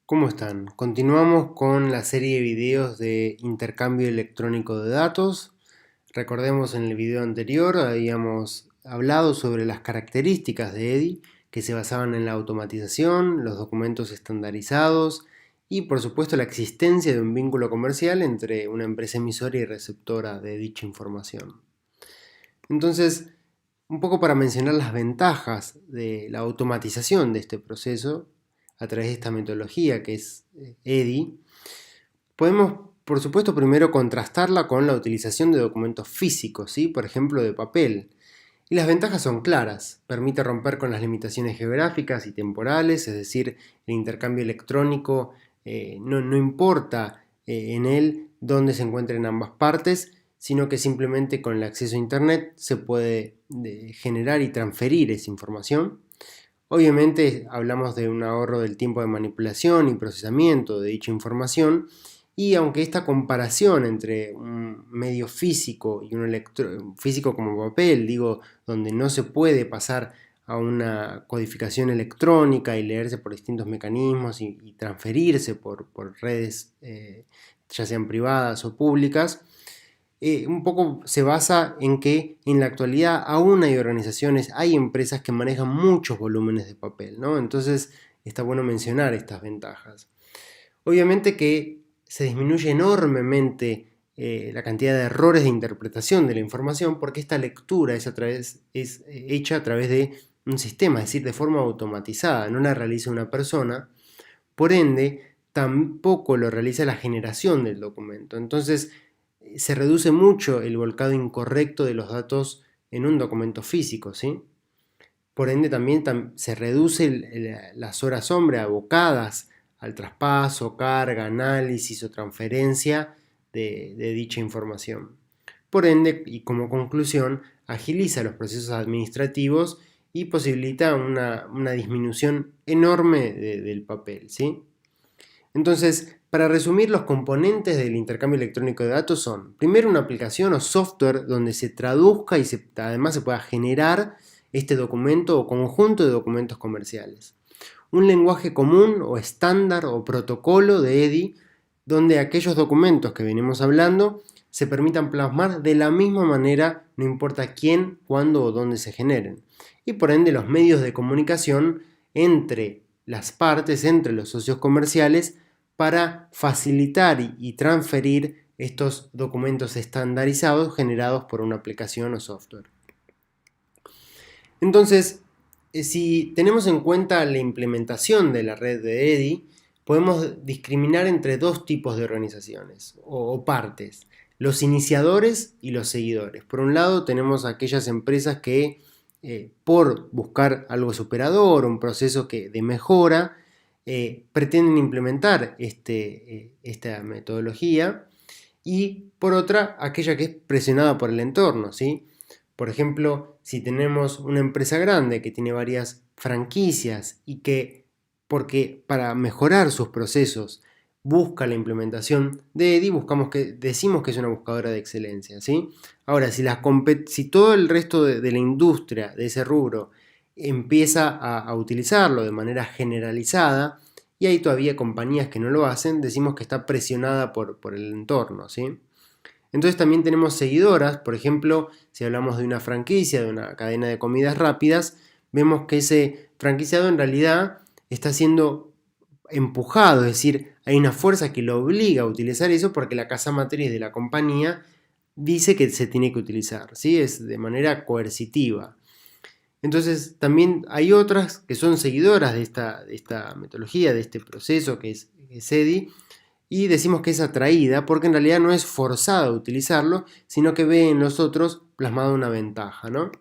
¿Cómo están? Continuamos con la serie de videos de intercambio electrónico de datos. Recordemos en el video anterior habíamos hablado sobre las características de EDI que se basaban en la automatización, los documentos estandarizados y por supuesto la existencia de un vínculo comercial entre una empresa emisora y receptora de dicha información. Entonces, un poco para mencionar las ventajas de la automatización de este proceso a través de esta metodología que es EDI, podemos por supuesto primero contrastarla con la utilización de documentos físicos, ¿sí? Por ejemplo de papel. Y las ventajas son claras, permite romper con las limitaciones geográficas y temporales, es decir, el intercambio electrónico no importa en él dónde se encuentren ambas partes, sino que simplemente con el acceso a Internet se puede generar y transferir esa información. Obviamente hablamos de un ahorro del tiempo de manipulación y procesamiento de dicha información, y aunque esta comparación entre un medio físico y un físico como papel, digo, donde no se puede pasar a una codificación electrónica y leerse por distintos mecanismos y transferirse por redes ya sean privadas o públicas, un poco se basa en que en la actualidad aún hay organizaciones, hay empresas que manejan muchos volúmenes de papel, ¿no? Entonces está bueno mencionar estas ventajas. Obviamente que se disminuye enormemente la cantidad de errores de interpretación de la información porque esta lectura es hecha a través de un sistema, es decir, de forma automatizada, no la realiza una persona, por ende tampoco lo realiza la generación del documento. Entonces se reduce mucho el volcado incorrecto de los datos en un documento físico, ¿sí? Por ende también se reduce las horas hombre abocadas al traspaso, carga, análisis o transferencia de dicha información. Por ende, y como conclusión, agiliza los procesos administrativos y posibilita una disminución enorme del papel, ¿sí? Entonces, para resumir, los componentes del intercambio electrónico de datos son, primero, una aplicación o software donde se traduzca y además se pueda generar este documento o conjunto de documentos comerciales. Un lenguaje común o estándar o protocolo de EDI donde aquellos documentos que venimos hablando se permitan plasmar de la misma manera, no importa quién, cuándo o dónde se generen. Y por ende los medios de comunicación entre las partes, entre los socios comerciales, para facilitar y transferir estos documentos estandarizados generados por una aplicación o software. Entonces, si tenemos en cuenta la implementación de la red de EDI, podemos discriminar entre dos tipos de organizaciones o partes, los iniciadores y los seguidores. Por un lado tenemos aquellas empresas que por buscar algo superador, un proceso de mejora, pretenden implementar esta metodología, y por otra aquella que es presionada por el entorno, ¿sí? Por ejemplo, si tenemos una empresa grande que tiene varias franquicias y que, porque para mejorar sus procesos busca la implementación de EDI, decimos que es una buscadora de excelencia, ¿sí? Ahora, si todo el resto de la industria de ese rubro empieza a utilizarlo de manera generalizada, y hay todavía compañías que no lo hacen, decimos que está presionada por el entorno, ¿sí? Entonces también tenemos seguidoras, por ejemplo, si hablamos de una franquicia, de una cadena de comidas rápidas, vemos que ese franquiciado en realidad está siendo empujado, es decir, hay una fuerza que lo obliga a utilizar eso porque la casa matriz de la compañía dice que se tiene que utilizar, ¿sí? Es de manera coercitiva. Entonces también hay otras que son seguidoras de esta metodología, de este proceso que es EDI, y decimos que es atraída porque en realidad no es forzada a utilizarlo, sino que ve en nosotros plasmada una ventaja, ¿no?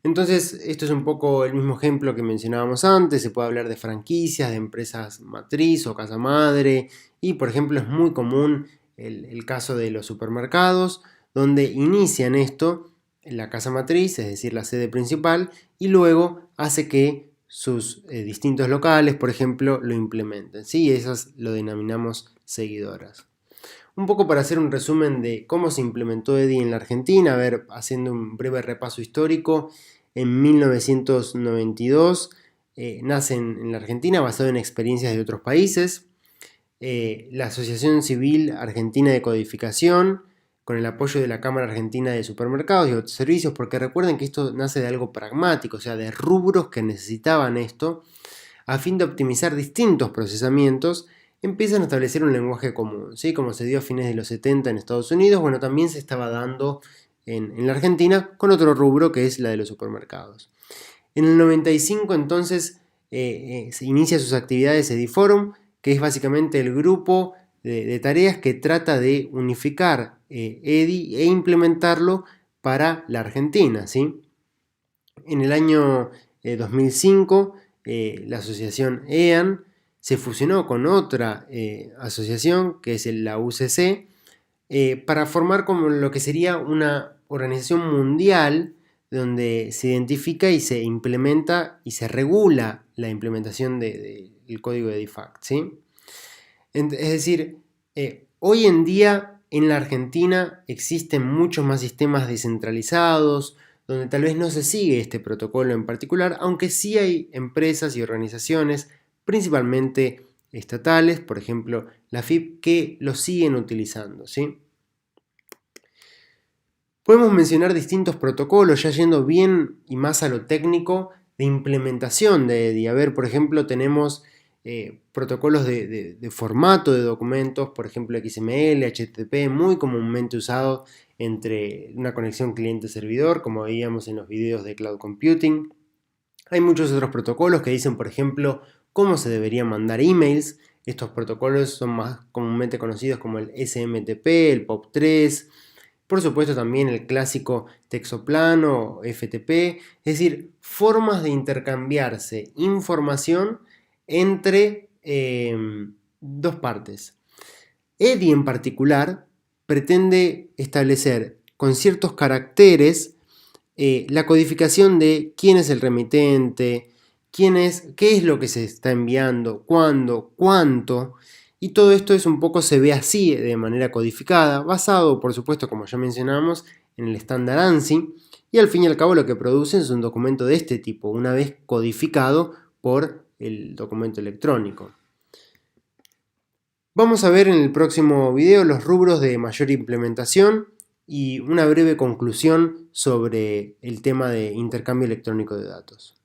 Entonces, esto es un poco el mismo ejemplo que mencionábamos antes, se puede hablar de franquicias, de empresas matriz o casa madre, y por ejemplo es muy común el caso de los supermercados, donde inician esto en la casa matriz, es decir, la sede principal, y luego hace que sus distintos locales, por ejemplo, lo implementen, ¿sí? Esas lo denominamos seguidoras. Un poco para hacer un resumen de cómo se implementó EDI en la Argentina, a ver, haciendo un breve repaso histórico, en 1992 nace en la Argentina basado en experiencias de otros países. La Asociación Civil Argentina de Codificación, con el apoyo de la Cámara Argentina de Supermercados y Autoservicios, porque recuerden que esto nace de algo pragmático, o sea, de rubros que necesitaban esto, a fin de optimizar distintos procesamientos, empiezan a establecer un lenguaje común, ¿sí? Como se dio a fines de los 70 en Estados Unidos, bueno, también se estaba dando en la Argentina con otro rubro que es la de los supermercados. En el 95 entonces se inicia sus actividades Ediforum, que es básicamente el grupo de tareas que trata de unificar EDI e implementarlo para la Argentina, ¿sí? En el año 2005 la asociación EAN se fusionó con otra asociación que es la UCC para formar como lo que sería una organización mundial donde se identifica y se implementa y se regula la implementación del código de DIFACT, ¿sí? Es decir, hoy en día en la Argentina existen muchos más sistemas descentralizados, donde tal vez no se sigue este protocolo en particular, aunque sí hay empresas y organizaciones, principalmente estatales, por ejemplo la FIP, que lo siguen utilizando, ¿sí? Podemos mencionar distintos protocolos, ya yendo bien y más a lo técnico, de implementación de EDI. A ver, por ejemplo, tenemos protocolos de formato de documentos, por ejemplo XML, HTTP, muy comúnmente usado entre una conexión cliente-servidor, como veíamos en los videos de Cloud Computing. Hay muchos otros protocolos que dicen, por ejemplo, cómo se deberían mandar emails. Estos protocolos son más comúnmente conocidos como el SMTP, el POP3, por supuesto también el clásico texoplano o FTP, es decir, formas de intercambiarse información entre dos partes. EDI en particular pretende establecer con ciertos caracteres la codificación de quién es el remitente, qué es lo que se está enviando, cuándo, cuánto, y todo esto es un poco, se ve así de manera codificada, basado por supuesto, como ya mencionamos, en el estándar ANSI, y al fin y al cabo lo que producen es un documento de este tipo, una vez codificado por el documento electrónico. Vamos a ver en el próximo video los rubros de mayor implementación y una breve conclusión sobre el tema de intercambio electrónico de datos.